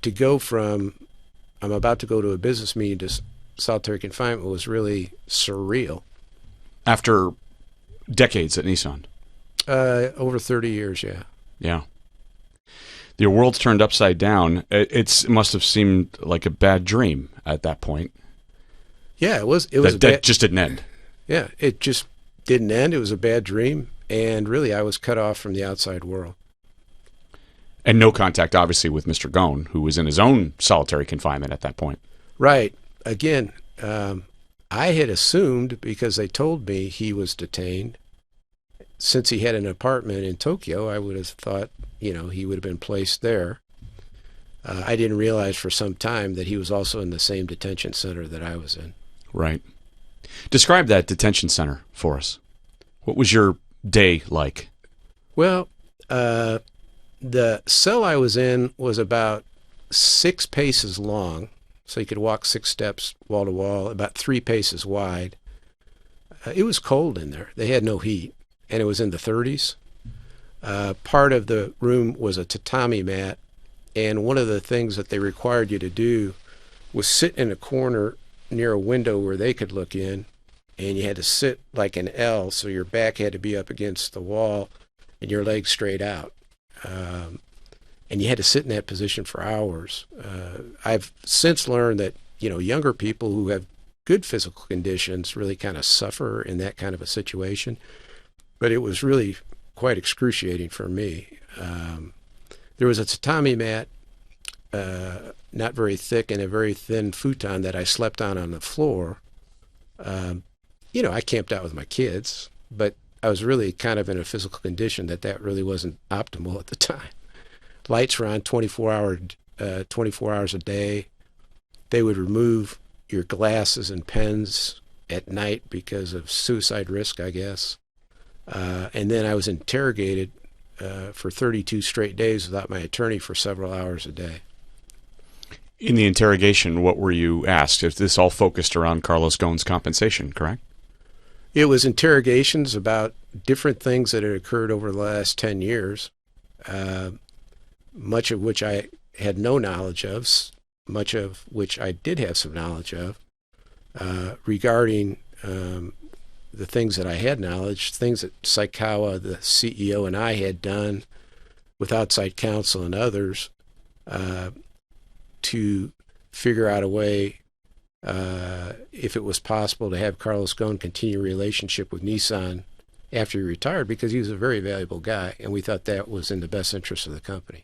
to go from I'm about to go to a business meeting to solitary confinement was really surreal. After decades at Nissan. Over 30 years, yeah. Yeah. Your world's turned upside down. It must have seemed like a bad dream at that point. Yeah, it was. It was that just didn't end. Yeah, it just didn't end. It was a bad dream, and really, I was cut off from the outside world. And no contact, obviously, with Mr. Ghosn, who was in his own solitary confinement at that point. Right. Again, I had assumed, because they told me he was detained, since he had an apartment in Tokyo, I would have thought, he would have been placed there. I didn't realize for some time that he was also in the same detention center that I was in. Right. Describe that detention center for us. What was your day like? Well, the cell I was in was about 6 paces long, so you could walk 6 steps wall to wall, about 3 paces wide. It was cold in there. They had no heat, and it was in the 30s. Part of the room was a tatami mat, and one of the things that they required you to do was sit in a corner near a window where they could look in, and you had to sit like an L, so your back had to be up against the wall and your legs straight out. And you had to sit in that position for hours. I've since learned that, younger people who have good physical conditions really kind of suffer in that kind of a situation. But it was really quite excruciating for me. There was a tatami mat, not very thick, and a very thin futon that I slept on the floor. I camped out with my kids, but I was really kind of in a physical condition that really wasn't optimal at the time. Lights were on 24 hours a day. They would remove your glasses and pens at night because of suicide risk, I guess. And then I was interrogated for 32 straight days without my attorney for several hours a day. In the interrogation, what were you asked? If this all focused around Carlos Ghosn's compensation, correct? It was interrogations about different things that had occurred over the last 10 years, much of which I had no knowledge of, much of which I did have some knowledge of, regarding the things that I had knowledge, things that Saikawa, the CEO, and I had done with outside counsel and others to figure out a way, if it was possible, to have Carlos Ghosn continue a relationship with Nissan after he retired, because he was a very valuable guy, and we thought that was in the best interest of the company.